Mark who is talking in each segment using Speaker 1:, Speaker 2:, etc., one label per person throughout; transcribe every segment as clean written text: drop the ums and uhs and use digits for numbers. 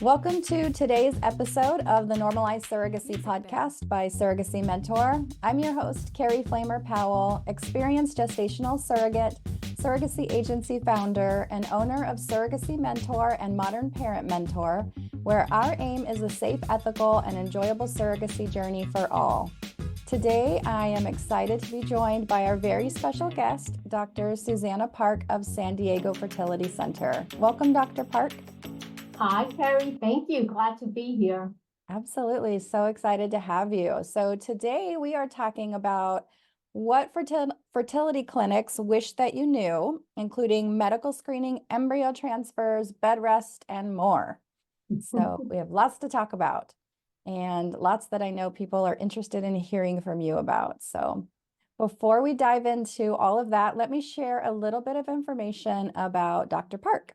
Speaker 1: Welcome to today's episode of the Normalized Surrogacy podcast by Surrogacy Mentor. I'm your host, Carrie Flamer Powell, experienced gestational surrogate, surrogacy agency founder, and owner of Surrogacy Mentor and Modern Parent Mentor, where our aim is a safe, ethical, and enjoyable surrogacy journey for all. Today, I am excited to be joined by our very special guest, Dr. Susanna Park of San Diego Fertility Center. Welcome, Dr. Park.
Speaker 2: Hi, Carrie. Thank you. Glad to be here.
Speaker 1: Absolutely. So excited to have you. So today we are talking about what fertility clinics wish that you knew, including medical screening, embryo transfers, bed rest, and more. So we have lots to talk about and lots that I know people are interested in hearing from you about. So before we dive into all of that, let me share a little bit of information about Dr. Park.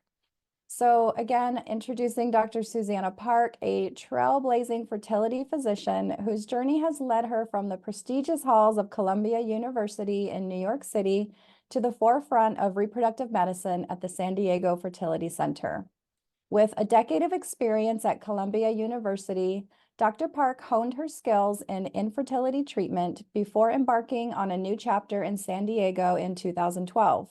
Speaker 1: So again, introducing Dr. Susanna Park, a trailblazing fertility physician whose journey has led her from the prestigious halls of Columbia University in New York City to the forefront of reproductive medicine at the San Diego Fertility Center. With a decade of experience at Columbia University, Dr. Park honed her skills in infertility treatment before embarking on a new chapter in San Diego in 2012.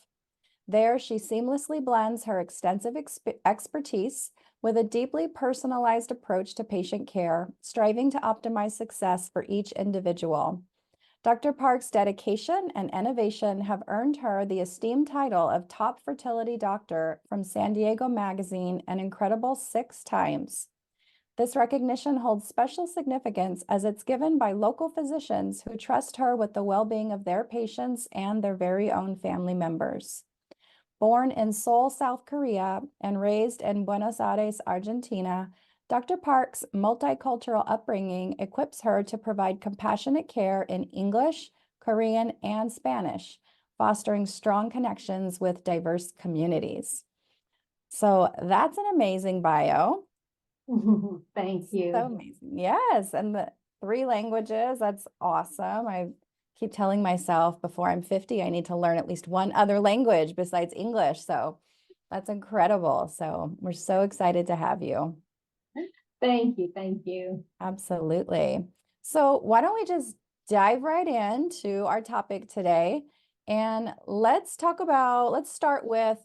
Speaker 1: There, she seamlessly blends her extensive expertise with a deeply personalized approach to patient care, striving to optimize success for each individual. Dr. Park's dedication and innovation have earned her the esteemed title of Top Fertility Doctor from San Diego Magazine an incredible 6 times. This recognition holds special significance as it's given by local physicians who trust her with the well-being of their patients and their very own family members. Born in Seoul, South Korea, and raised in Buenos Aires, Argentina, Dr. Park's multicultural upbringing equips her to provide compassionate care in English, Korean, and Spanish, fostering strong connections with diverse communities. So that's an amazing bio.
Speaker 2: Thank you.
Speaker 1: So amazing. Yes, and the 3 languages, that's awesome. I keep telling myself before I'm 50, I need to learn at least one other language besides English. So that's incredible. So we're so excited to have you.
Speaker 2: Thank you. Thank you.
Speaker 1: Absolutely. So why don't we just dive right into our topic today, and let's start with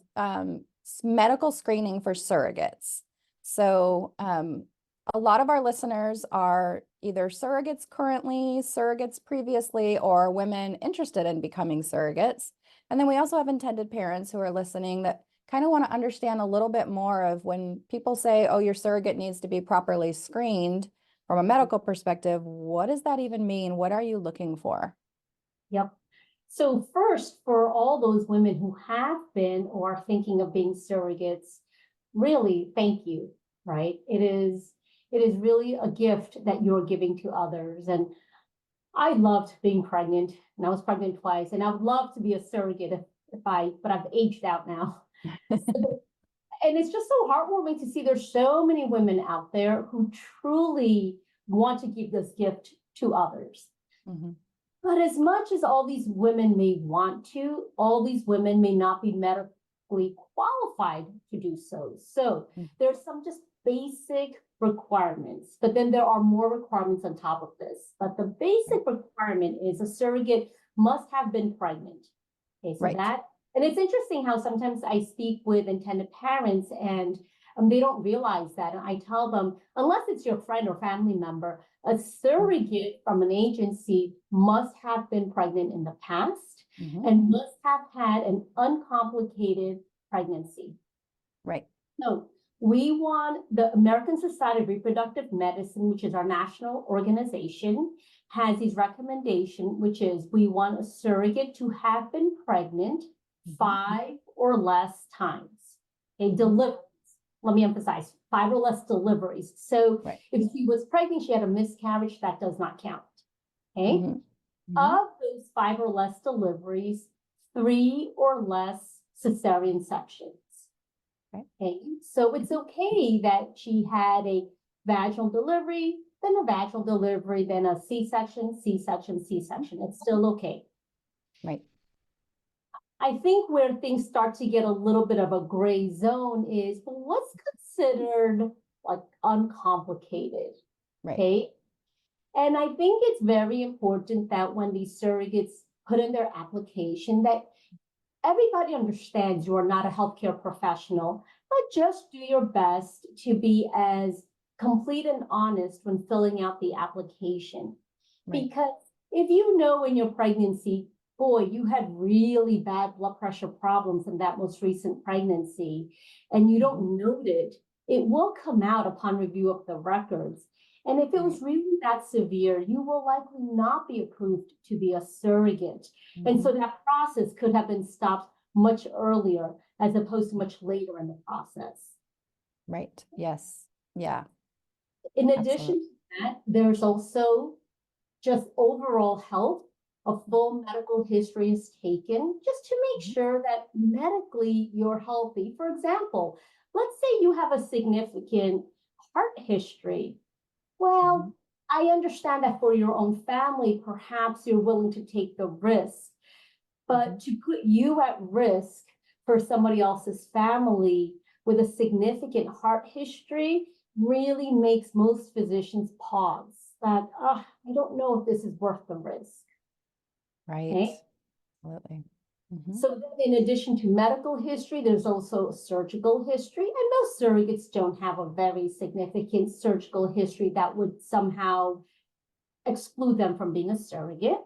Speaker 1: medical screening for surrogates. So a lot of our listeners are either surrogates currently, surrogates previously, or women interested in becoming surrogates. And then we also have intended parents who are listening that kind of want to understand a little bit more of when people say, oh, your surrogate needs to be properly screened from a medical perspective. What does that even mean? What are you looking for?
Speaker 2: Yep. So first, for all those women who have been or are thinking of being surrogates, really, thank you, right? It is really a gift that you're giving to others. And I loved being pregnant, and I was pregnant twice, and I would love to be a surrogate but I've aged out now. And it's just so heartwarming to see there's so many women out there who truly want to give this gift to others. Mm-hmm. But as much as all these women may want to, all these women may not be medically qualified to do so. So there's some just basic requirements, but then there are more requirements on top of this. But the basic requirement is a surrogate must have been pregnant. Okay, so right. And it's interesting how sometimes I speak with intended parents and they don't realize that. And I tell them, unless it's your friend or family member, a surrogate from an agency must have been pregnant in the past and must have had an uncomplicated pregnancy.
Speaker 1: Right.
Speaker 2: So we want the American Society of Reproductive Medicine, which is our national organization, has these recommendations, which is we want a surrogate to have been pregnant 5 or less times. Okay, deliveries. Let me emphasize 5 or less deliveries. So if she was pregnant, she had a miscarriage, that does not count. Okay. Of those 5 or less deliveries, 3 or less cesarean sections. Okay. So it's okay that she had a vaginal delivery, then a vaginal delivery, then a C-section, C-section, C-section. It's still okay.
Speaker 1: Right.
Speaker 2: I think where things start to get a little bit of a gray zone is what's considered like uncomplicated.
Speaker 1: Right.
Speaker 2: Okay. And I think it's very important that when these surrogates put in their application that everybody understands you are not a healthcare professional, but just do your best to be as complete and honest when filling out the application.
Speaker 1: Right.
Speaker 2: Because if you know in your pregnancy, boy, you had really bad blood pressure problems in that most recent pregnancy, and you don't note it, it will come out upon review of the records. And if it was really that severe, you will likely not be approved to be a surrogate. And so that process could have been stopped much earlier as opposed to much later in the process.
Speaker 1: Right. Yes. Yeah.
Speaker 2: In addition to that, there's also just overall health. A full medical history is taken just to make sure that medically you're healthy. For example, let's say you have a significant heart history. Well, I understand that for your own family, perhaps you're willing to take the risk, but to put you at risk for somebody else's family with a significant heart history really makes most physicians pause that, I don't know if this is worth the risk.
Speaker 1: Right.
Speaker 2: Okay?
Speaker 1: Absolutely.
Speaker 2: So then in addition to medical history, there's also surgical history, and most surrogates don't have a very significant surgical history that would somehow exclude them from being a surrogate.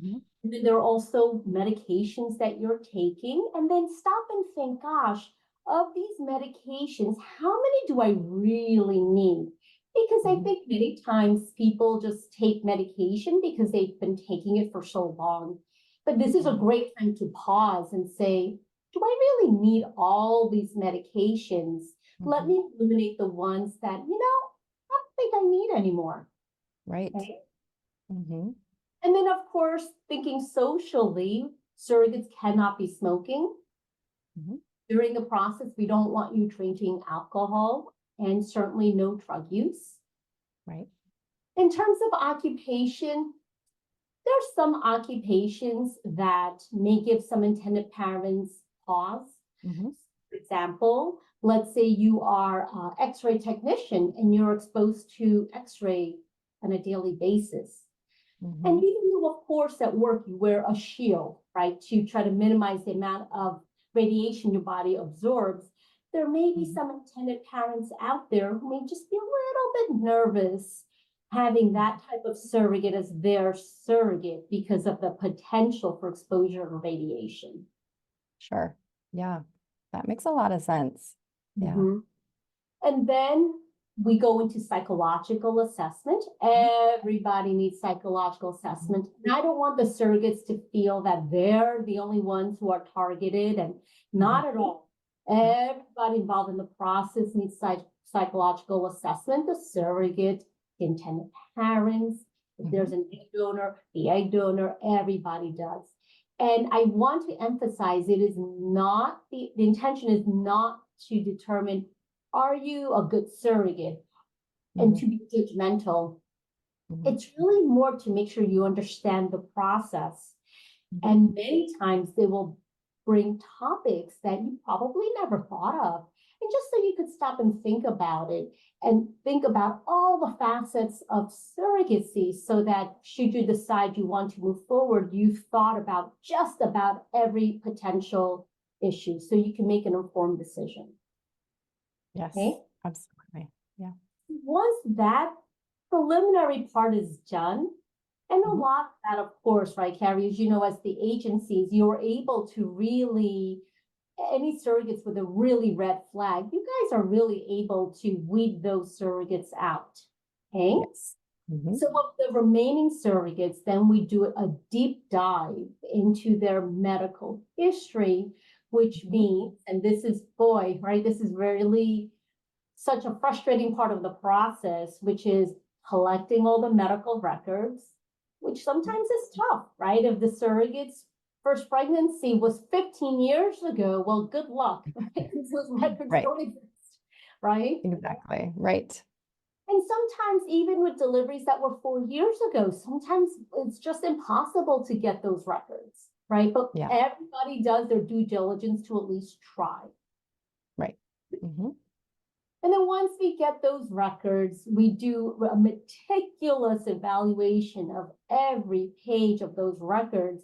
Speaker 2: And then there are also medications that you're taking, and then stop and think, gosh, of these medications, how many do I really need? Because I think many times people just take medication because they've been taking it for so long. But this is a great time to pause and say, do I really need all these medications? Let me eliminate the ones that, I don't think I need anymore.
Speaker 1: Right.
Speaker 2: Okay? And then, of course, thinking socially, surrogates cannot be smoking. During the process, we don't want you drinking alcohol and certainly no drug use.
Speaker 1: Right.
Speaker 2: In terms of occupation, there's some occupations that may give some intended parents pause. For example, let's say you are an X-ray technician and you're exposed to X-ray on a daily basis. And even though, of course, at work you wear a shield, right, to try to minimize the amount of radiation your body absorbs, there may be some intended parents out there who may just be a little bit nervous having that type of surrogate as their surrogate because of the potential for exposure to radiation.
Speaker 1: Sure. Yeah. That makes a lot of sense. Yeah.
Speaker 2: And then we go into psychological assessment. Everybody needs psychological assessment. And I don't want the surrogates to feel that they're the only ones who are targeted, and not at all. Everybody involved in the process needs psychological assessment, the surrogate, the intended parents, if there's an egg donor, the egg donor, everybody does. And I want to emphasize it is not, the intention is not to determine, are you a good surrogate and to be judgmental. It's really more to make sure you understand the process. And many times they will bring topics that you probably never thought of. And just so you could stop and think about it and think about all the facets of surrogacy so that should you decide you want to move forward, you've thought about just about every potential issue so you can make an informed decision.
Speaker 1: Yes,
Speaker 2: okay?
Speaker 1: Absolutely. Yeah.
Speaker 2: Once that preliminary part is done, and a lot of that, of course, right, Carrie, as you know, as the agencies, you're able to really, any surrogates with a really red flag, you guys are really able to weed those surrogates out, okay?
Speaker 1: Yes.
Speaker 2: So of the remaining surrogates, then we do a deep dive into their medical history, which means, and this is, boy, right, this is really such a frustrating part of the process, which is collecting all the medical records, which sometimes is tough, right? If the surrogate's first pregnancy was 15 years ago, well, good luck. Those records don't exist, right?
Speaker 1: Exactly. Right.
Speaker 2: And sometimes even with deliveries that were 4 years ago, sometimes it's just impossible to get those records, right? But everybody does their due diligence to at least try.
Speaker 1: Right.
Speaker 2: And then once we get those records, we do a meticulous evaluation of every page of those records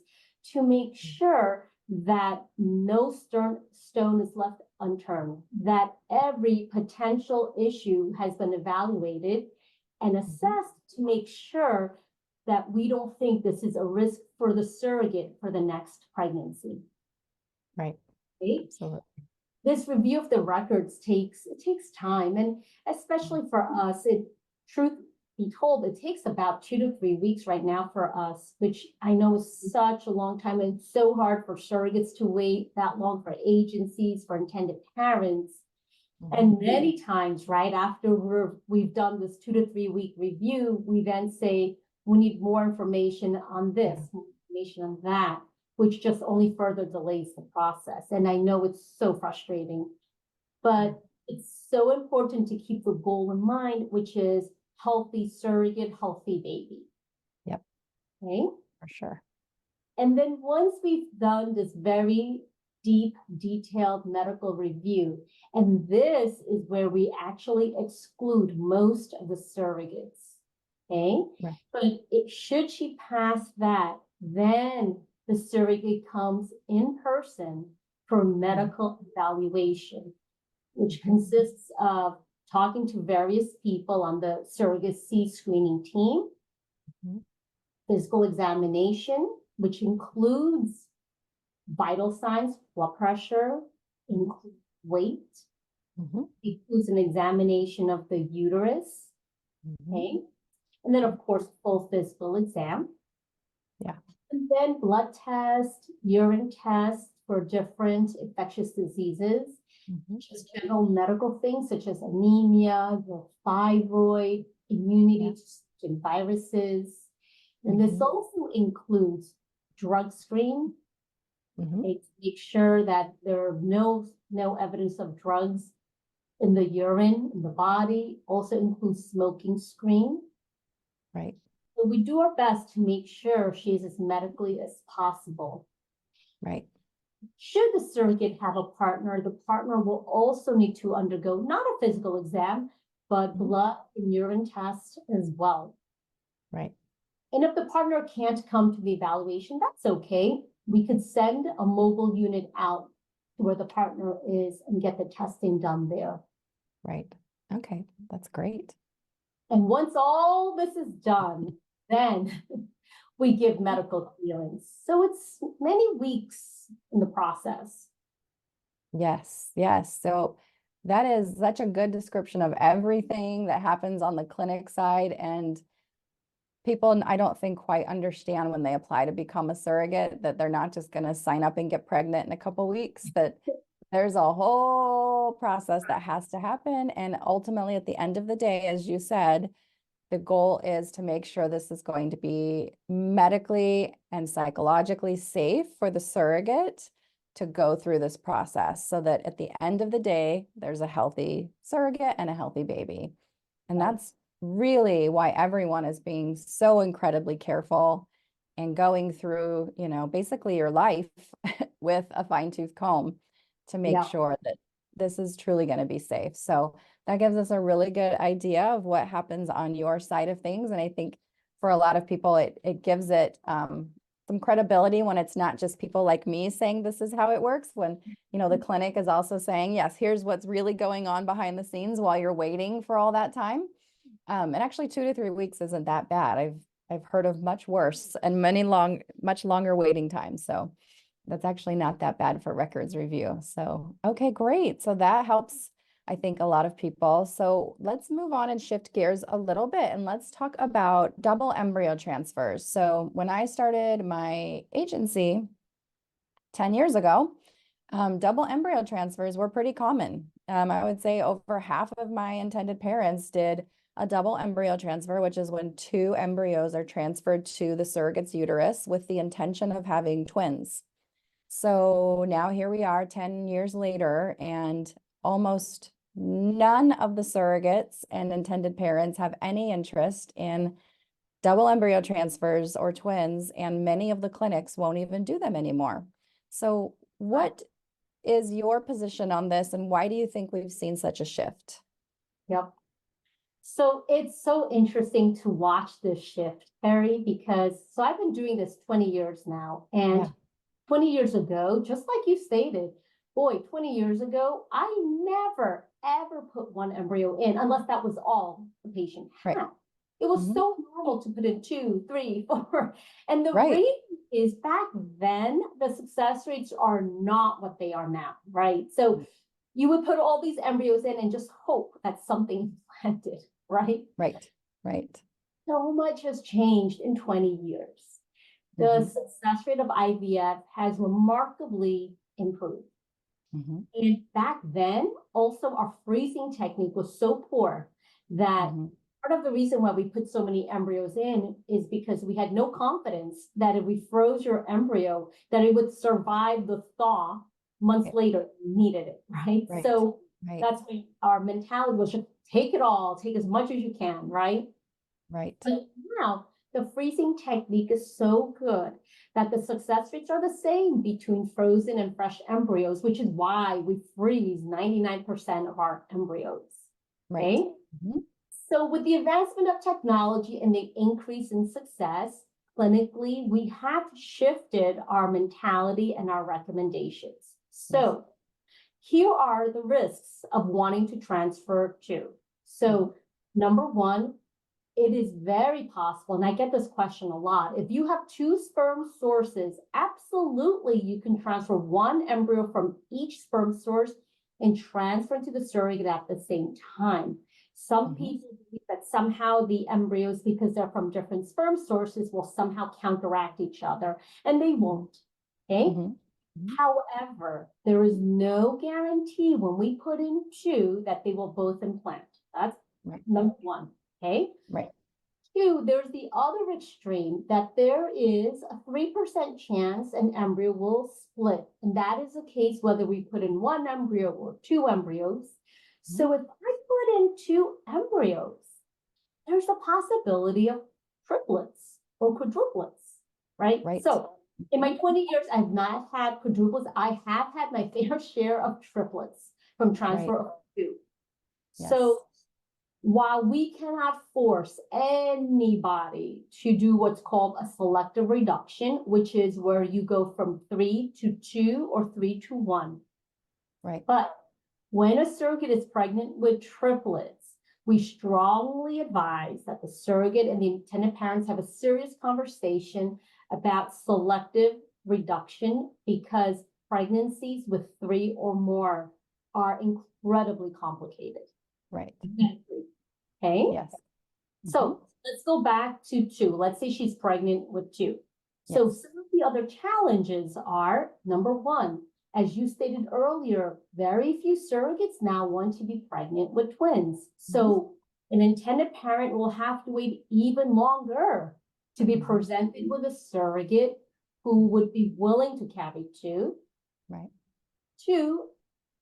Speaker 2: to make sure that no stone is left unturned, that every potential issue has been evaluated and assessed to make sure that we don't think this is a risk for the surrogate for the next pregnancy.
Speaker 1: Right.
Speaker 2: Okay?
Speaker 1: Absolutely.
Speaker 2: This review of the records takes time, and especially for us, truth be told, it takes about 2 to 3 weeks right now for us, which I know is such a long time, and it's so hard for surrogates to wait that long, for agencies, for intended parents. And many times, right after we've done this 2 to 3 week review, we then say, we need more information on this, more information on that, which just only further delays the process. And I know it's so frustrating, but it's so important to keep the goal in mind, which is healthy surrogate, healthy baby.
Speaker 1: Yep.
Speaker 2: Okay.
Speaker 1: For sure.
Speaker 2: And then once we've done this very deep, detailed medical review, and this is where we actually exclude most of the surrogates. Okay.
Speaker 1: Right.
Speaker 2: But should she pass that, then the surrogate comes in person for medical evaluation, which consists of talking to various people on the surrogacy screening team, physical examination, which includes vital signs, blood pressure, includes weight, includes an examination of the uterus, okay? And then, of course, full physical exam.
Speaker 1: Yeah.
Speaker 2: And then blood test, urine test for different infectious diseases, just general medical things such as anemia, the thyroid, immunity to viruses. And this also includes drug screen, to make sure that there are no evidence of drugs in the urine, in the body. Also includes smoking screen.
Speaker 1: Right.
Speaker 2: So we do our best to make sure she is as medically as possible.
Speaker 1: Right.
Speaker 2: Should the surrogate have a partner, the partner will also need to undergo not a physical exam, but blood and urine tests as well.
Speaker 1: Right.
Speaker 2: And if the partner can't come to the evaluation, that's okay. We could send a mobile unit out to where the partner is and get the testing done there.
Speaker 1: Right. Okay. That's great.
Speaker 2: And once all this is done, then we give medical clearance. So it's many weeks in the process.
Speaker 1: Yes. Yes. So that is such a good description of everything that happens on the clinic side. And people, I don't think, quite understand when they apply to become a surrogate that they're not just going to sign up and get pregnant in a couple weeks, that there's a whole process that has to happen. And ultimately, at the end of the day, as you said, the goal is to make sure this is going to be medically and psychologically safe for the surrogate to go through this process so that at the end of the day, there's a healthy surrogate and a healthy baby. And that's really why everyone is being so incredibly careful and going through, basically your life with a fine-tooth comb to make sure that this is truly going to be safe. So that gives us a really good idea of what happens on your side of things. And I think for a lot of people, it gives it some credibility when it's not just people like me saying this is how it works, when, the clinic is also saying, yes, here's what's really going on behind the scenes while you're waiting for all that time. And actually 2 to 3 weeks isn't that bad. I've heard of much worse and much longer waiting times. So that's actually not that bad for records review. So, okay, great. So that helps, I think, a lot of people. So let's move on and shift gears a little bit and let's talk about double embryo transfers. So when I started my agency 10 years ago, double embryo transfers were pretty common. I would say over half of my intended parents did a double embryo transfer, which is when 2 embryos are transferred to the surrogate's uterus with the intention of having twins. So now here we are 10 years later, and almost none of the surrogates and intended parents have any interest in double embryo transfers or twins, and many of the clinics won't even do them anymore. So what is your position on this, and why do you think we've seen such a shift?
Speaker 2: Yep. So it's so interesting to watch this shift, Terry, because so I've been doing this 20 years now. And
Speaker 1: Yeah.
Speaker 2: 20 years ago, just like you stated, boy, 20 years ago, I never, ever put one embryo in unless that was all the patient
Speaker 1: Right.
Speaker 2: had. It was
Speaker 1: Mhm.
Speaker 2: so normal to put in 2, 3, 4. And the
Speaker 1: Right.
Speaker 2: reason is back then, the success rates are not what they are now, right? So you would put all these embryos in and just hope that something planted, right?
Speaker 1: Right. Right.
Speaker 2: So much has changed in 20 years. The
Speaker 1: Mhm.
Speaker 2: success rate of IVF has remarkably improved.
Speaker 1: Mhm.
Speaker 2: And back then, also our freezing technique was so poor that
Speaker 1: Mhm.
Speaker 2: part of the reason why we put so many embryos in is because we had no confidence that if we froze your embryo, that it would survive the thaw months
Speaker 1: Yeah.
Speaker 2: later. We needed it, right?
Speaker 1: Right.
Speaker 2: So
Speaker 1: Right.
Speaker 2: that's why our mentality was just take it all, take as much as you can, right?
Speaker 1: Right.
Speaker 2: But now the freezing technique is so good that the success rates are the same between frozen and fresh embryos, which is why we freeze 99% of our embryos.
Speaker 1: Right.
Speaker 2: Okay.
Speaker 1: Mhm.
Speaker 2: So with the advancement of technology and the increase in success, clinically, we have shifted our mentality and our recommendations.
Speaker 1: Yes.
Speaker 2: So here are the risks of wanting to transfer to. So number one, it is very possible, and I get this question a lot. If you have 2 sperm sources, absolutely you can transfer one embryo from each sperm source and transfer to the surrogate at the same time. Some
Speaker 1: Mhm.
Speaker 2: people believe that somehow the embryos, because they're from different sperm sources, will somehow counteract each other, and they won't. Okay.
Speaker 1: Mhm. Mhm.
Speaker 2: However, there is no guarantee when we put in 2 that they will both implant. That's
Speaker 1: Right.
Speaker 2: number one. Okay.
Speaker 1: Right.
Speaker 2: 2, there's the other extreme that there is a 3% chance an embryo will split. And that is the case whether we put in 1 embryo or 2 embryos. So if I put in 2 embryos, there's a possibility of triplets or quadruplets, right?
Speaker 1: Right.
Speaker 2: So in my
Speaker 1: Mhm.
Speaker 2: 20 years, I've not had quadruplets. I have had my fair share of triplets from transfer
Speaker 1: Right.
Speaker 2: of 2.
Speaker 1: Yes.
Speaker 2: So while we cannot force anybody to do what's called a selective reduction, which is where you go from 3 to 2 or 3 to 1.
Speaker 1: Right.
Speaker 2: But when a surrogate is pregnant with triplets, we strongly advise that the surrogate and the intended parents have a serious conversation about selective reduction because pregnancies with 3 or more are incredibly complicated.
Speaker 1: Right.
Speaker 2: Okay.
Speaker 1: Yes.
Speaker 2: So let's go back to 2. Let's say she's pregnant with 2. So
Speaker 1: Yes.
Speaker 2: some of the other challenges are, number one, as you stated earlier, very few surrogates now want to be pregnant with twins. So an intended parent will have to wait even longer to be presented with a surrogate who would be willing to carry 2.
Speaker 1: Right.
Speaker 2: 2,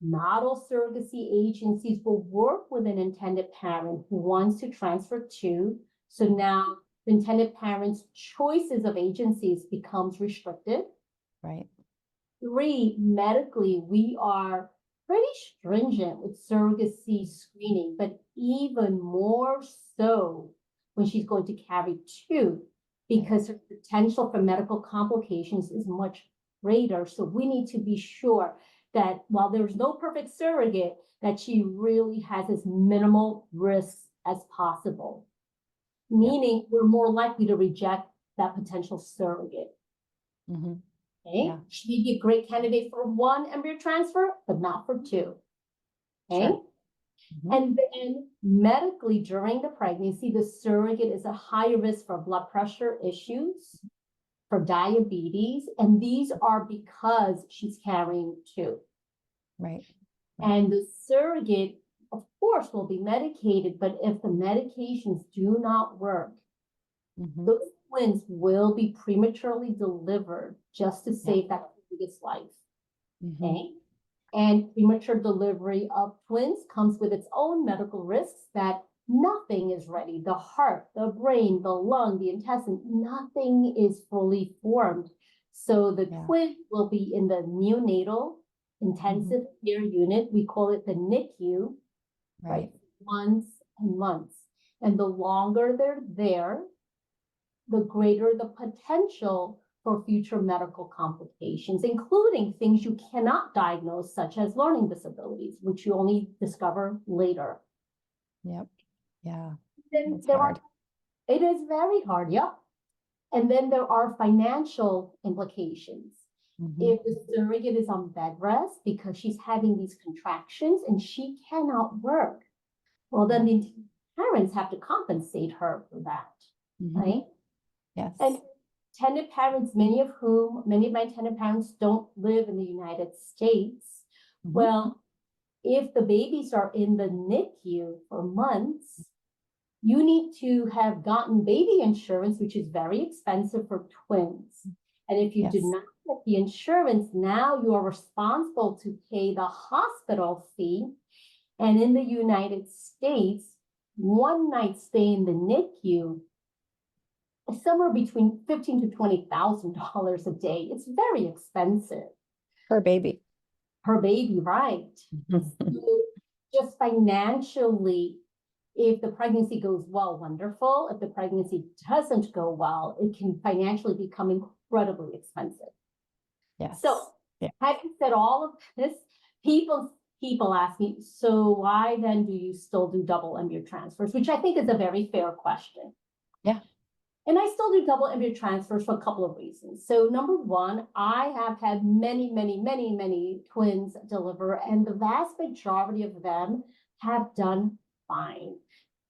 Speaker 2: not all surrogacy agencies will work with an intended parent who wants to transfer 2. So now the intended parent's choices of agencies becomes restricted.
Speaker 1: Right.
Speaker 2: 3, medically, we are pretty stringent with surrogacy screening, but even more so when she's going to carry 2, because her potential for medical complications is much greater. So we need to be sure that while there's no perfect surrogate, that she really has as minimal risks as possible. Meaning we're more likely to reject that potential surrogate.
Speaker 1: Mm-hmm.
Speaker 2: Okay.
Speaker 1: Yeah.
Speaker 2: She may be a great candidate for 1 embryo transfer, but not for 2. Okay.
Speaker 1: Sure.
Speaker 2: And then medically during the pregnancy, the surrogate is a higher risk for blood pressure issues, for diabetes, and these are because she's carrying 2.
Speaker 1: Right.
Speaker 2: And the surrogate, of course, will be medicated, but if the medications do not work, those twins will be prematurely delivered just to save that surrogate's life. Okay. And premature delivery of twins comes with its own medical risks that nothing is ready. The heart, the brain, the lung, the intestine, nothing is fully formed. So the twin will be in the neonatal intensive care unit. We call it the NICU, right? months and months. And the longer they're there, the greater the potential for future medical complications, including things you cannot diagnose, such as learning disabilities, which you only discover later.
Speaker 1: Yep. Yeah.
Speaker 2: Then
Speaker 1: That's
Speaker 2: there
Speaker 1: hard.
Speaker 2: it is very hard, yep. And then there are financial implications.
Speaker 1: Mhm.
Speaker 2: If the surrogate is on bed rest because she's having these contractions and she cannot work, well, then the parents have to compensate her for that,
Speaker 1: Mhm.
Speaker 2: right?
Speaker 1: Yes.
Speaker 2: And intended parents, many of my intended parents don't live in the United States.
Speaker 1: Mhm.
Speaker 2: Well, if the babies are in the NICU for months, you need to have gotten baby insurance, which is very expensive for twins. And if you did
Speaker 1: Yes.
Speaker 2: not get the insurance, now you are responsible to pay the hospital fee. And in the United States, one night stay in the NICU is somewhere between $15,000 to $20,000 a day. It's very expensive
Speaker 1: Per baby.
Speaker 2: per baby, right? So just financially, if the pregnancy goes well, wonderful. If the pregnancy doesn't go well, it can financially become incredibly expensive.
Speaker 1: Yes.
Speaker 2: So,
Speaker 1: Yeah.
Speaker 2: having said all of this, people ask me, so why then do you still do double embryo transfers? Which I think is a very fair question.
Speaker 1: Yeah.
Speaker 2: And I still do double embryo transfers for a couple of reasons. So number one, I have had many twins deliver, and the vast majority of them have done fine.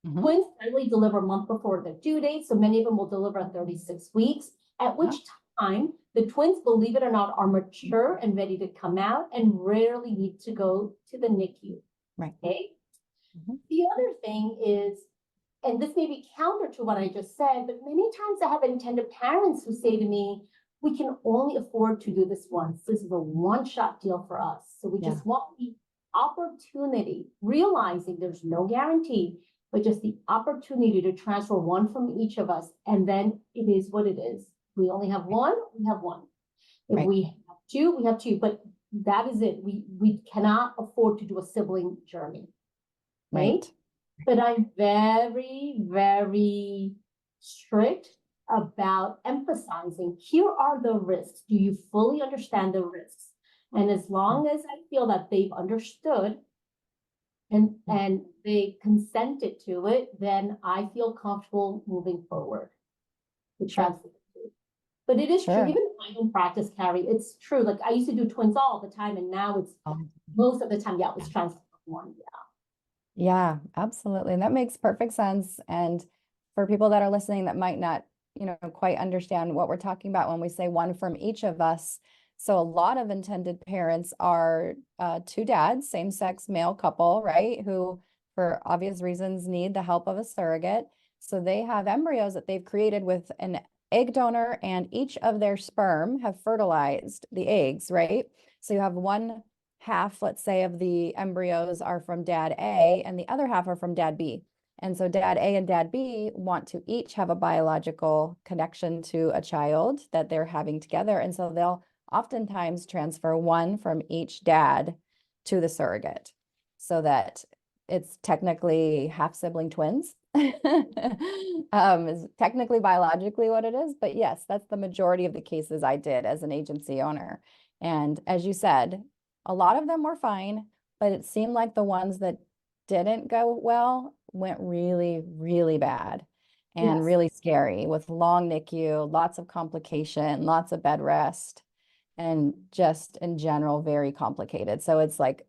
Speaker 1: Mhm.
Speaker 2: Twins generally deliver a month before their due date, so many of them will deliver at 36 weeks, at which time the twins, believe it or not, are mature and ready to come out and rarely need to go to the NICU.
Speaker 1: Right.
Speaker 2: Okay.
Speaker 1: Mhm.
Speaker 2: The other thing is, and this may be counter to what I just said, but many times I have intended parents who say to me, we can only afford to do this once. This is a one-shot deal for us. So we just want the opportunity, realizing there's no guarantee, but just the opportunity to transfer one from each of us. And then it is what it is. We only have one, we have one. If
Speaker 1: Right.
Speaker 2: we have two, we have two, but that is it. We cannot afford to do a sibling journey. Right? But I'm very strict about emphasizing, here are the risks. Do you fully understand the risks? And as long as I feel that they've understood and they consented to it, then I feel comfortable moving forward.
Speaker 1: Sure.
Speaker 2: But it is true,
Speaker 1: Sure.
Speaker 2: even in my own practice, Carrie, it's true. Like I used to do twins all the time, and now it's most of the time, it's transfer one.
Speaker 1: Yeah, absolutely. And that makes perfect sense. And for people that are listening that might not, quite understand what we're talking about when we say one from each of us. So a lot of intended parents are two dads, same-sex male couple, right? Who, for obvious reasons, need the help of a surrogate. So they have embryos that they've created with an egg donor, and each of their sperm have fertilized the eggs, right? So you have one half, let's say, of the embryos are from dad A and the other half are from dad B. And so dad A and dad B want to each have a biological connection to a child that they're having together. And so they'll oftentimes transfer one from each dad to the surrogate so that it's technically half sibling twins. Is technically biologically what it is. But yes, that's the majority of the cases I did as an agency owner. And as you said, a lot of them were fine, but it seemed like the ones that didn't go well went really bad and really scary, with long NICU, lots of complication, lots of bed rest, and just in general, very complicated. So it's like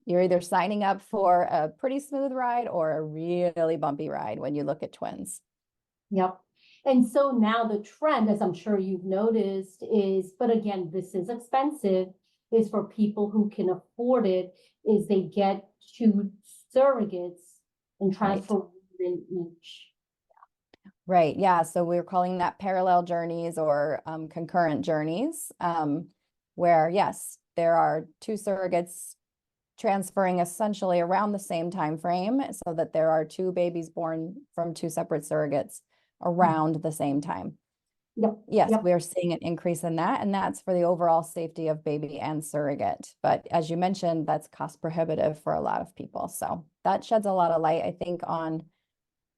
Speaker 1: you're either signing up for a pretty smooth ride or a really bumpy ride when you look at twins.
Speaker 2: Yep. And so now the trend, as I'm sure you've noticed, is, but again, this is expensive, is for people who can afford it, is they get two surrogates and transfer in each.
Speaker 1: Right. Yeah. So we're calling that parallel journeys or concurrent journeys, where, yes, there are two surrogates transferring essentially around the same time frame, so that there are two babies born from two separate surrogates around the same time.
Speaker 2: Yep,
Speaker 1: yes,
Speaker 2: yep.
Speaker 1: we are seeing an increase in that, and that's for the overall safety of baby and surrogate. But as you mentioned, that's cost prohibitive for a lot of people. So that sheds a lot of light, I think, on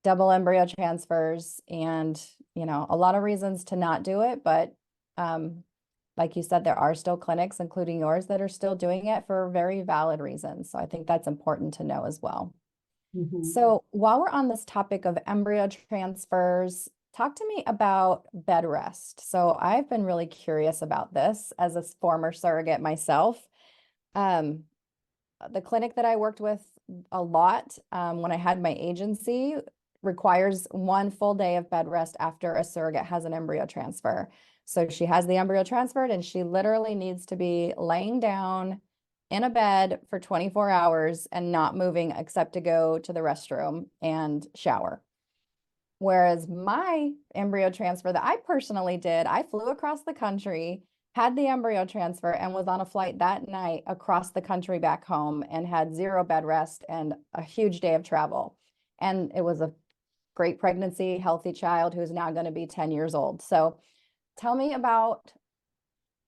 Speaker 1: double embryo transfers and, a lot of reasons to not do it. But like you said, there are still clinics, including yours, that are still doing it for very valid reasons. So I think that's important to know as well.
Speaker 2: Mhm.
Speaker 1: So while we're on this topic of embryo transfers, talk to me about bed rest. So I've been really curious about this as a former surrogate myself. Um, the clinic that I worked with a lot when I had my agency requires 1 full day of bed rest after a surrogate has an embryo transfer. So she has the embryo transferred and she literally needs to be laying down in a bed for 24 hours and not moving except to go to the restroom and shower. Whereas my embryo transfer that I personally did, I flew across the country, had the embryo transfer, and was on a flight that night across the country back home and had 0 bed rest and a huge day of travel. And it was a great pregnancy, healthy child who's now going to be 10 years old. So tell me about,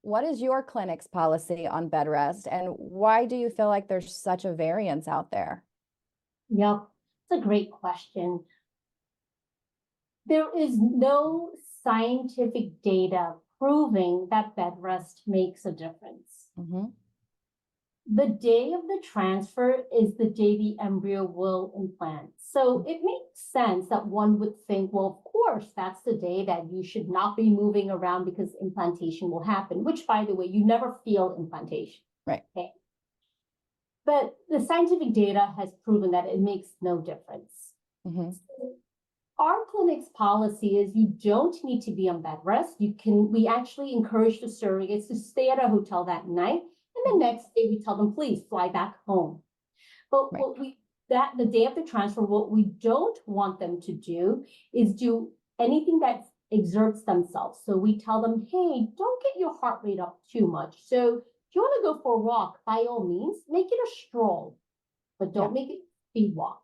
Speaker 1: what is your clinic's policy on bed rest, and why do you feel like there's such a variance out there?
Speaker 2: Yep, it's a great question. There is no scientific data proving that bed rest makes a difference.
Speaker 1: Mhm.
Speaker 2: The day of the transfer is the day the embryo will implant. So it makes sense that one would think, well, of course, that's the day that you should not be moving around because implantation will happen, which, by the way, you never feel implantation.
Speaker 1: Right.
Speaker 2: Okay. But the scientific data has proven that it makes no difference.
Speaker 1: Mhm.
Speaker 2: Our clinic's policy is you don't need to be on bed rest. We actually encourage the surrogates to stay at a hotel that night. And the next day we tell them, please fly back home. But
Speaker 1: Right.
Speaker 2: the day of the transfer, what we don't want them to do is do anything that exerts themselves. So we tell them, hey, don't get your heart rate up too much. So if you want to go for a walk, by all means, make it a stroll, but
Speaker 1: Yeah.
Speaker 2: don't make it a speed walk.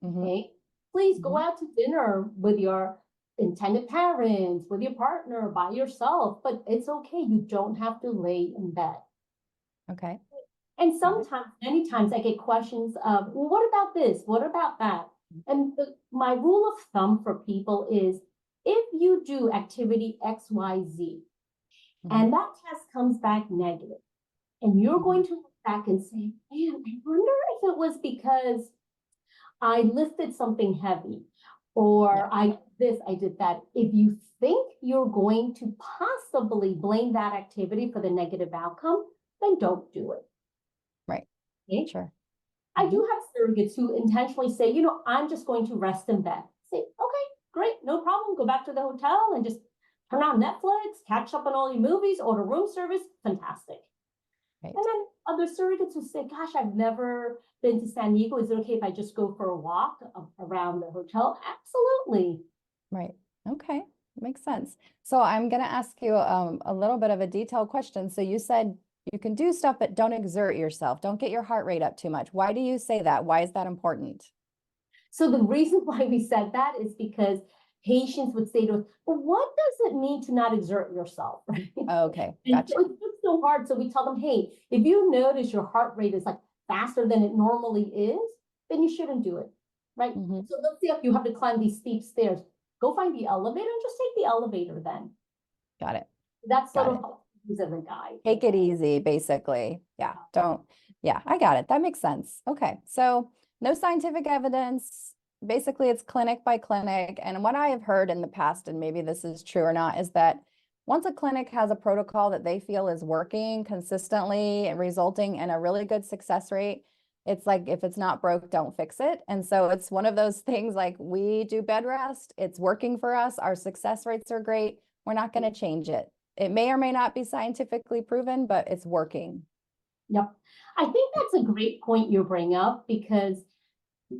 Speaker 1: Mhm.
Speaker 2: Okay. Please go
Speaker 1: Mhm.
Speaker 2: out to dinner with your intended parents, with your partner, by yourself, but it's okay. You don't have to lay in bed.
Speaker 1: Okay.
Speaker 2: And
Speaker 1: Got it.
Speaker 2: sometimes, many times, I get questions of, well, what about this? What about that? And my rule of thumb for people is if you do activity XYZ
Speaker 1: Mhm.
Speaker 2: and that test comes back negative, and you're
Speaker 1: Mhm.
Speaker 2: going to look back and say, man, I wonder if it was because I lifted something heavy,
Speaker 1: Yeah.
Speaker 2: or I did that. If you think you're going to possibly blame that activity for the negative outcome, then don't do it.
Speaker 1: Right.
Speaker 2: Okay?
Speaker 1: Sure.
Speaker 2: I
Speaker 1: Mhm.
Speaker 2: do have surrogates who intentionally say, I'm just going to rest in bed. Say, okay, great, no problem. Go back to the hotel and just turn on Netflix, catch up on all your movies, order room service. Fantastic. And
Speaker 1: Right.
Speaker 2: then other surrogates who say, gosh, I've never been to San Diego. Is it okay if I just go for a walk around the hotel? Absolutely.
Speaker 1: Right. Okay. Makes sense. So I'm going to ask you a little bit of a detailed question. So you said you can do stuff, but don't exert yourself. Don't get your heart rate up too much. Why do you say that? Why is that important?
Speaker 2: So the reason why we said that is because patients would say to us, well, what does it mean to not exert yourself? Right?
Speaker 1: Okay.
Speaker 2: And
Speaker 1: Gotcha.
Speaker 2: so it's just so hard. So we tell them, hey, if you notice your heart rate is like faster than it normally is, then you shouldn't do it. Right.
Speaker 1: Mhm.
Speaker 2: So let's say if you have to climb these steep stairs, go find the elevator and just take the elevator then.
Speaker 1: Got it.
Speaker 2: That's sort
Speaker 1: Got
Speaker 2: of
Speaker 1: it.
Speaker 2: how we use as a guide.
Speaker 1: Take it easy, basically. Yeah. Don't. Yeah, I got it. That makes sense. Okay. So no scientific evidence. Basically, it's clinic by clinic. And what I have heard in the past, and maybe this is true or not, is that once a clinic has a protocol that they feel is working consistently and resulting in a really good success rate, it's like, if it's not broke, don't fix it. And so it's one of those things, like, we do bed rest, it's working for us, our success rates are great, we're not going to change it. It may or may not be scientifically proven, but it's working.
Speaker 2: Yep. I think that's a great point you bring up because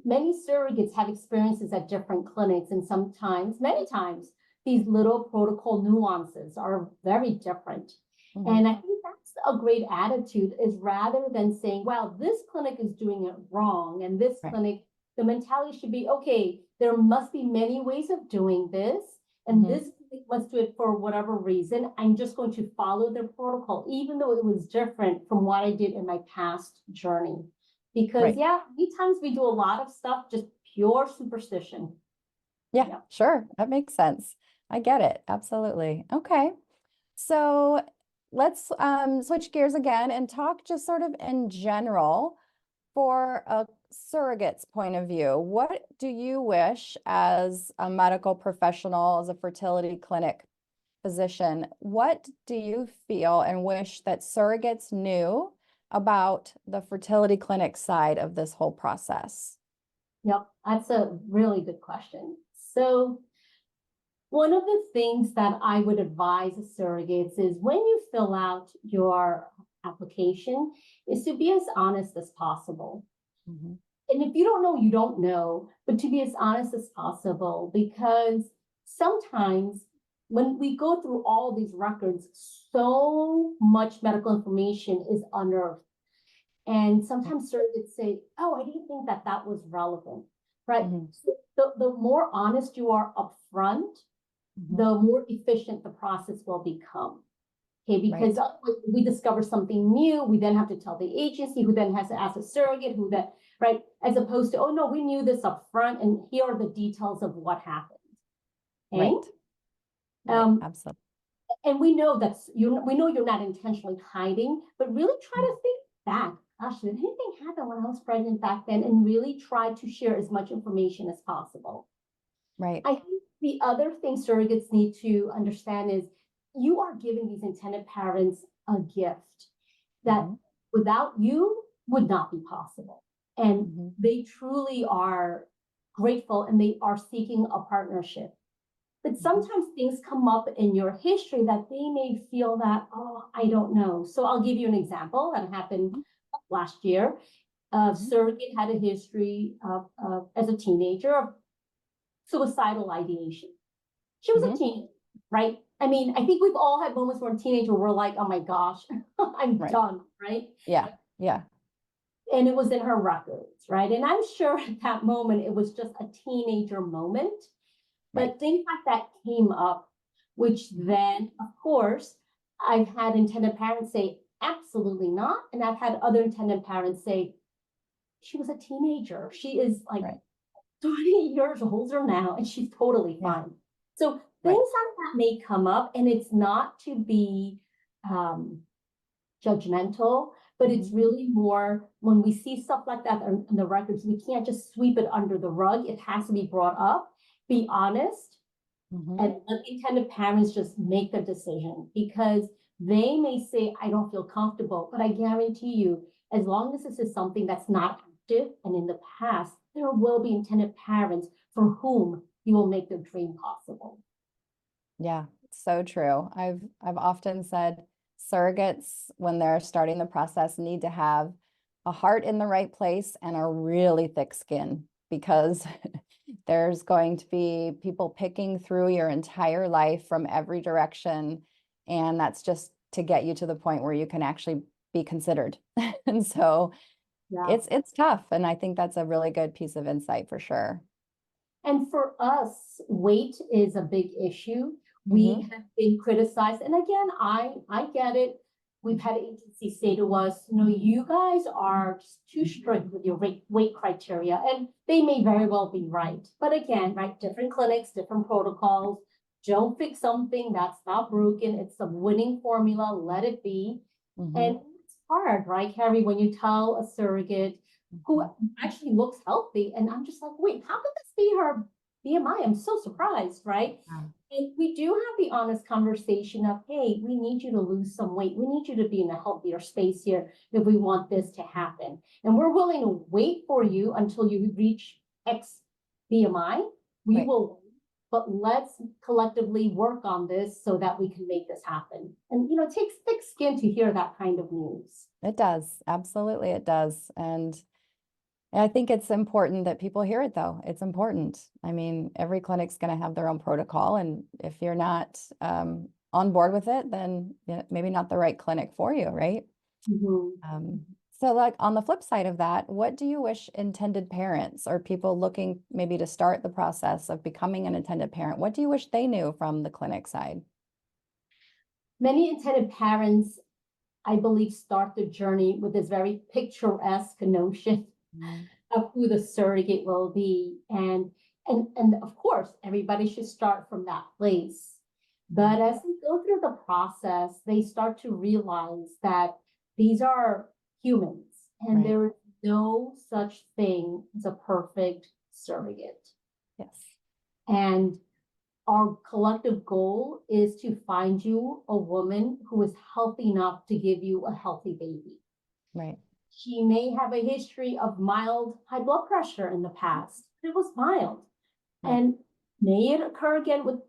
Speaker 2: many surrogates have experiences at different clinics, and sometimes, many times, these little protocol nuances are very different.
Speaker 1: Mhm.
Speaker 2: And I think that's a great attitude, is rather than saying, well, this clinic is doing it wrong, and this
Speaker 1: Right.
Speaker 2: clinic, the mentality should be, okay, there must be many ways of doing this, and
Speaker 1: Mhm.
Speaker 2: this let's do it for whatever reason. I'm just going to follow their protocol, even though it was different from what I did in my past journey. Because
Speaker 1: Right.
Speaker 2: yeah, many times we do a lot of stuff, just pure superstition.
Speaker 1: Yeah,
Speaker 2: Yeah.
Speaker 1: sure. That makes sense. I get it. Absolutely. Okay. So let's switch gears again and talk just sort of in general for a surrogate's point of view. What do you wish as a medical professional, as a fertility clinic physician, what do you feel and wish that surrogates knew about the fertility clinic side of this whole process?
Speaker 2: Yep, that's a really good question. So one of the things that I would advise surrogates is when you fill out your application is to be as honest as possible.
Speaker 1: Mhm.
Speaker 2: And if you don't know, you don't know, but to be as honest as possible, because sometimes when we go through all these records, so much medical information is unearthed. And sometimes surrogates say, oh, I didn't think that that was relevant, right?
Speaker 1: Mhm.
Speaker 2: So the more honest you are upfront,
Speaker 1: Mhm.
Speaker 2: the more efficient the process will become. Okay, because
Speaker 1: Right.
Speaker 2: we discover something new, we then have to tell the agency, who then has to ask a surrogate, who then, right? As opposed to, oh no, we knew this up front, and here are the details of what happened. Okay?
Speaker 1: Right. Right.
Speaker 2: Um,
Speaker 1: Absolutely.
Speaker 2: and we know we know you're not intentionally hiding, but really try to think back. Gosh, did anything happen when I was pregnant back then? And really try to share as much information as possible.
Speaker 1: Right.
Speaker 2: I think the other thing surrogates need to understand is you are giving these intended parents a gift that
Speaker 1: Mhm.
Speaker 2: without you would not be possible. And
Speaker 1: Mhm.
Speaker 2: they truly are grateful and they are seeking a partnership. But
Speaker 1: Mhm.
Speaker 2: sometimes things come up in your history that they may feel that, oh, I don't know. So I'll give you an example that happened last year.
Speaker 1: Mhm.
Speaker 2: Surrogate had a history as a teenager of suicidal ideation. She was a
Speaker 1: Mhm.
Speaker 2: teen, right? I mean, I think we've all had moments where a teenager we're like, oh my gosh, I'm
Speaker 1: Right.
Speaker 2: done, right?
Speaker 1: Yeah. Yeah.
Speaker 2: And it was in her records, right? And I'm sure at that moment it was just a teenager moment,
Speaker 1: Right.
Speaker 2: but things like that came up, which
Speaker 1: Mhm.
Speaker 2: then, of course, I've had intended parents say, absolutely not. And I've had other intended parents say, she was a teenager. She is like
Speaker 1: Right.
Speaker 2: 20 years older now, and she's totally
Speaker 1: Yeah.
Speaker 2: fine. So things
Speaker 1: Right.
Speaker 2: like that may come up, and it's not to be judgmental, but it's
Speaker 1: Mhm.
Speaker 2: really more when we see stuff like that in the records, we can't just sweep it under the rug. It has to be brought up, be honest,
Speaker 1: Mhm.
Speaker 2: and let the intended parents just make the decision because they may say, I don't feel comfortable, but I guarantee you, as long as this is something that's not active and in the past, there will be intended parents for whom you will make their dream possible.
Speaker 1: Yeah, so true. I've often said surrogates, when they're starting the process, need to have a heart in the right place and a really thick skin because there's going to be people picking through your entire life from every direction. And that's just to get you to the point where you can actually be considered. And so
Speaker 2: Yeah.
Speaker 1: it's tough. And I think that's a really good piece of insight for sure.
Speaker 2: And for us, weight is a big issue. We
Speaker 1: Hmm.
Speaker 2: have been criticized. And again, I get it. We've had agencies say to us, you guys are just too strict with your weight criteria. And they may very well be right. But again, right, different clinics, different protocols. Don't fix something that's not broken. It's a winning formula. Let it be.
Speaker 1: Hmm.
Speaker 2: And it's hard, right, Carrie, when you tell a surrogate who
Speaker 1: Hmm.
Speaker 2: actually looks healthy. And I'm just like, wait, how could this be her BMI? I'm so surprised, right? And we do have the honest conversation of, hey, we need you to lose some weight. We need you to be in a healthier space here if we want this to happen. And we're willing to wait for you until you reach X BMI. We
Speaker 1: Right.
Speaker 2: will, but let's collectively work on this so that we can make this happen. And, it takes thick skin to hear that kind of news.
Speaker 1: It does. Absolutely, it does. And I think it's important that people hear it, though. It's important. I mean, every clinic's going to have their own protocol. And if you're not on board with it, then maybe not the right clinic for you, right?
Speaker 2: Mhm.
Speaker 1: Um, So like on the flip side of that, what do you wish intended parents or people looking maybe to start the process of becoming an intended parent, what do you wish they knew from the clinic side?
Speaker 2: Many intended parents, I believe, start the journey with this very picturesque notion
Speaker 1: Mhm.
Speaker 2: of who the surrogate will be. And of course, everybody should start from that place. But as they go through the process, they start to realize that these are humans and
Speaker 1: Right.
Speaker 2: there is no such thing as a perfect surrogate.
Speaker 1: Yes.
Speaker 2: And our collective goal is to find you a woman who is healthy enough to give you a healthy baby.
Speaker 1: Right.
Speaker 2: She may have a history of mild high blood pressure in the past, but it was mild.
Speaker 1: Right.
Speaker 2: And may it occur again with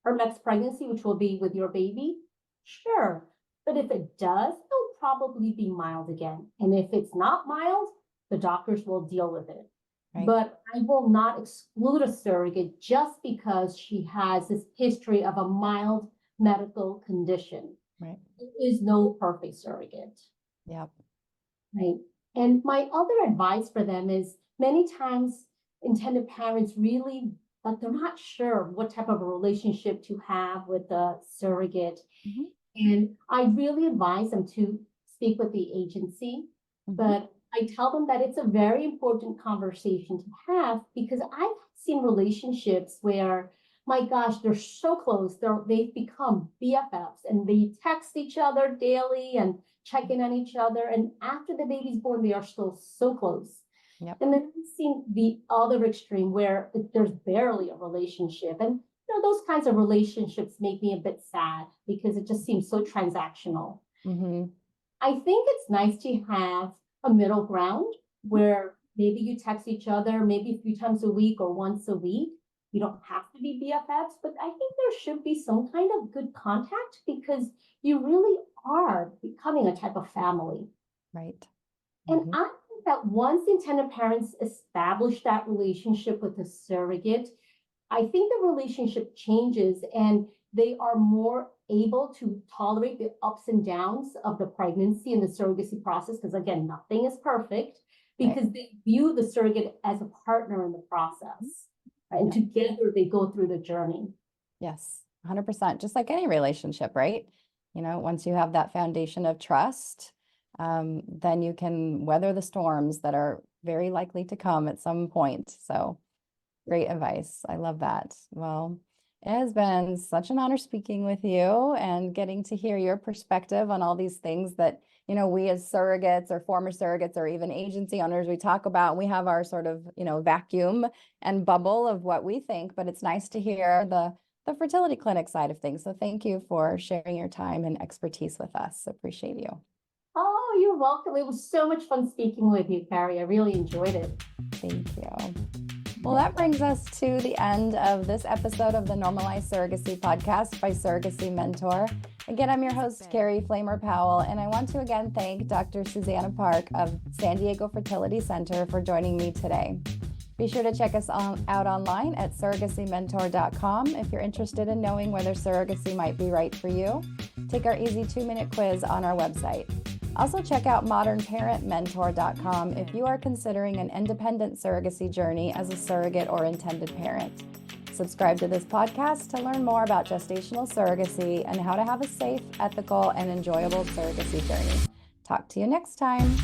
Speaker 2: her next pregnancy, which will be with your baby? Sure. But if it does, it'll probably be mild again. And if it's not mild, the doctors will deal with it.
Speaker 1: Right.
Speaker 2: But I will not exclude a surrogate just because she has this history of a mild medical condition.
Speaker 1: Right.
Speaker 2: There is no perfect surrogate.
Speaker 1: Yep.
Speaker 2: Right. And my other advice for them is many times intended parents really, like, they're not sure what type of a relationship to have with the surrogate.
Speaker 1: Mhm.
Speaker 2: And I really advise them to speak with the agency,
Speaker 1: Mhm.
Speaker 2: but I tell them that it's a very important conversation to have because I've seen relationships where, my gosh, they're so close. They've become BFFs and they text each other daily and check in on each other. And after the baby's born, they are still so close.
Speaker 1: Yep.
Speaker 2: And then we've seen the other extreme where there's barely a relationship. And those kinds of relationships make me a bit sad because it just seems so transactional.
Speaker 1: Mm-hmm.
Speaker 2: I think it's nice to have a middle ground where maybe you text each other maybe a few times a week or once a week. You don't have to be BFFs, but I think there should be some kind of good contact because you really are becoming a type of family.
Speaker 1: Right.
Speaker 2: And
Speaker 1: Mhm.
Speaker 2: I think that once the intended parents establish that relationship with the surrogate, I think the relationship changes and they are more able to tolerate the ups and downs of the pregnancy and the surrogacy process. Because again, nothing is perfect
Speaker 1: Right.
Speaker 2: because they view the surrogate as a partner in the process. Right? And
Speaker 1: Yeah.
Speaker 2: together they go through the journey.
Speaker 1: Yes. 100%. Just like any relationship, right? Once you have that foundation of trust, then you can weather the storms that are very likely to come at some point. So great advice. I love that. Well, it has been such an honor speaking with you and getting to hear your perspective on all these things that, we as surrogates or former surrogates or even agency owners, we talk about, we have our sort of, vacuum and bubble of what we think, but it's nice to hear the fertility clinic side of things. So thank you for sharing your time and expertise with us. Appreciate you.
Speaker 2: Oh, you're welcome. It was so much fun speaking with you, Carrie. I really enjoyed it.
Speaker 1: Thank you. Well, that brings us to the end of this episode of the Normalized Surrogacy podcast by Surrogacy Mentor. Again, I'm your host, Carrie Flamer Powell, and I want to again thank Dr. Susanna Park of San Diego Fertility Center for joining me today. Be sure to check us out online at surrogacymentor.com if you're interested in knowing whether surrogacy might be right for you. Take our easy 2-minute quiz on our website. Also check out modernparentmentor.com if you are considering an independent surrogacy journey as a surrogate or intended parent. Subscribe to this podcast to learn more about gestational surrogacy and how to have a safe, ethical, and enjoyable surrogacy journey. Talk to you next time.